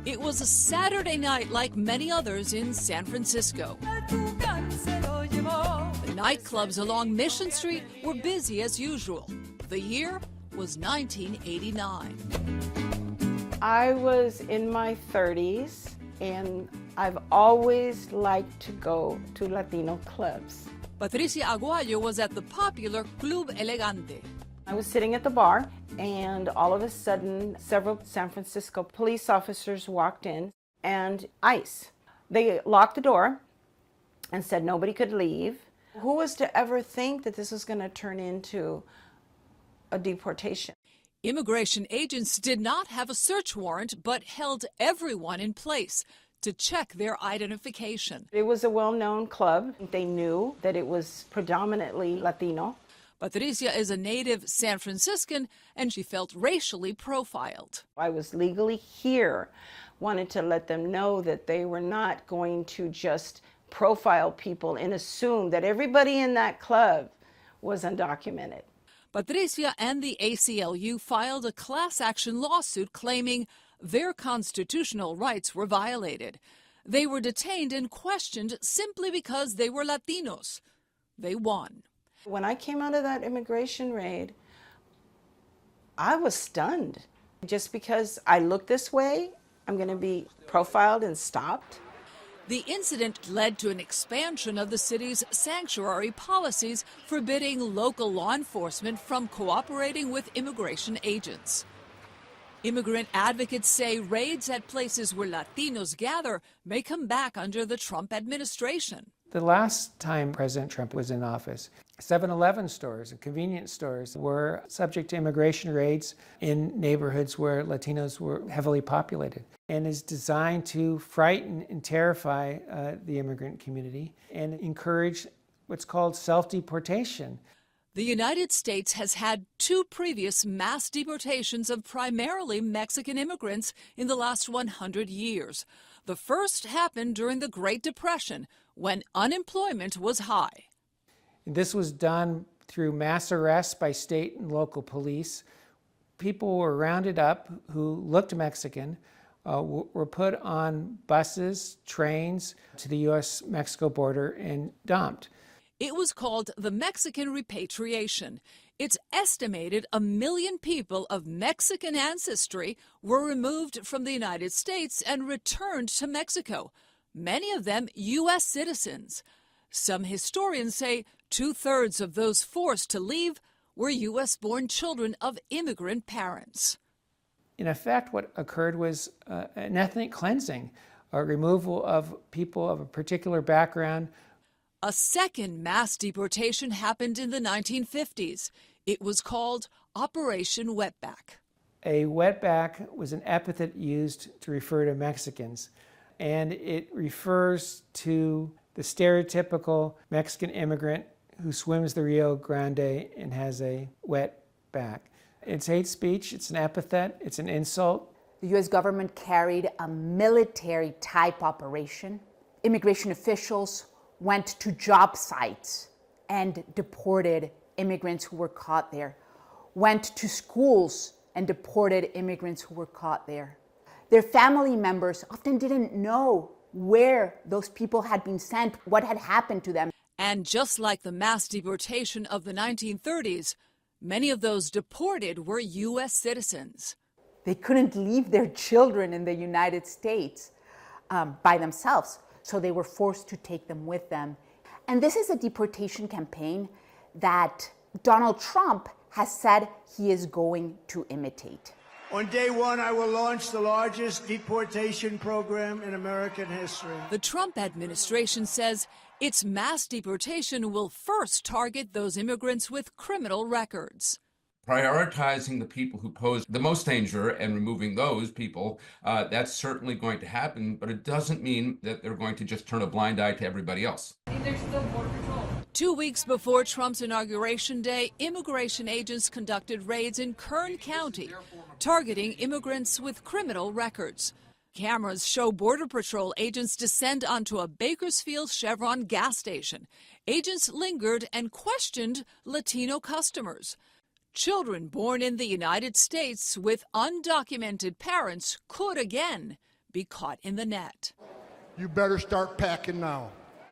It was a Saturday night like many others in San Francisco. The nightclubs along Mission Street were busy as usual. The year was 1989. I was in my 30s, and I've always liked to go to Latino clubs. Patricia Aguayo was at the popular Club Elegante. I was sitting at the bar, and all of a sudden, several San Francisco police officers walked in, and ICE. They locked the door and said nobody could leave. Who was to ever think that this was going to turn into a deportation? Immigration agents did not have a search warrant, but held everyone in place to check their identification. It was a well-known club. They knew that it was predominantly Latino. Patricia is a native San Franciscan, and she felt racially profiled. I was legally here, wanted to let them know that they were not going to just profile people and assume that everybody in that club was undocumented. Patricia and the ACLU filed a class action lawsuit claiming their constitutional rights were violated. They were detained and questioned simply because they were Latinos. They won. When I came out of that immigration raid, I was stunned. Just because I look this way, I'm going to be profiled and stopped. The incident led to an expansion of the city's sanctuary policies, forbidding local law enforcement from cooperating with immigration agents. Immigrant advocates say raids at places where Latinos gather may come back under the Trump administration. The last time President Trump was in office, 7-Eleven stores and convenience stores were subject to immigration raids in neighborhoods where Latinos were heavily populated, and is designed to frighten and terrify the immigrant community and encourage what's called self-deportation. The United States has had 2 previous mass deportations of primarily Mexican immigrants in the last 100 years. The first happened during the Great Depression, when unemployment was high. This was done through mass arrests by state and local police. People were rounded up who looked Mexican, were put on buses, trains to the U.S.-Mexico border and dumped. It was called the Mexican repatriation. It's estimated 1 million people of Mexican ancestry were removed from the United States and returned to Mexico, many of them U.S. citizens. Some historians say 2/3 of those forced to leave were U.S.-born children of immigrant parents. In effect, what occurred was an ethnic cleansing, a removal of people of a particular background. A second mass deportation happened in the 1950s. It was called Operation Wetback. A wetback was an epithet used to refer to Mexicans, and it refers to the stereotypical Mexican immigrant who swims the Rio Grande and has a wet back. It's hate speech, it's an epithet, it's an insult. The U.S. government carried a military-type operation. Immigration officials went to job sites and deported immigrants who were caught there, went to schools and deported immigrants who were caught there. Their family members often didn't know where those people had been sent, what had happened to them. And just like the mass deportation of the 1930s, many of those deported were U.S. citizens. They couldn't leave their children in the United States by themselves, so they were forced to take them with them. And this is a deportation campaign that Donald Trump has said he is going to imitate. On day one, I will launch the largest deportation program in American history. The Trump administration says its mass deportation will first target those immigrants with criminal records. Prioritizing the people who pose the most danger and removing those people, that's certainly going to happen, but it doesn't mean that they're going to just turn a blind eye to everybody else. There's still border patrol. 2 weeks before Trump's inauguration day, immigration agents conducted raids in Kern County, targeting immigrants with criminal records. Cameras show Border Patrol agents descend onto a Bakersfield Chevron gas station. Agents lingered and questioned Latino customers. Children born in the United States with undocumented parents could again be caught in the net. You better start packing now.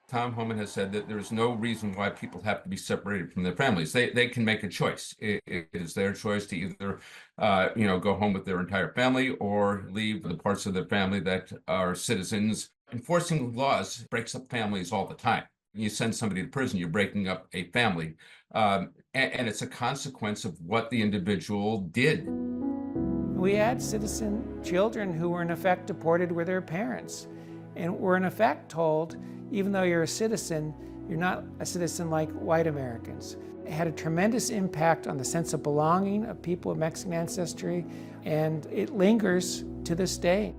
Tom Homan has said that there's no reason why people have to be separated from their families. They can make a choice. It is their choice to either, go home with their entire family or leave the parts of their family that are citizens. Enforcing laws breaks up families all the time. You send somebody to prison, you're breaking up a family. And it's a consequence of what the individual did. We had citizen children who were in effect deported with their parents and were in effect told, even though you're a citizen, you're not a citizen like white Americans. It had a tremendous impact on the sense of belonging of people of Mexican ancestry, and it lingers to this day.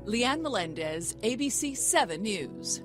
Leanne Melendez, ABC 7 News.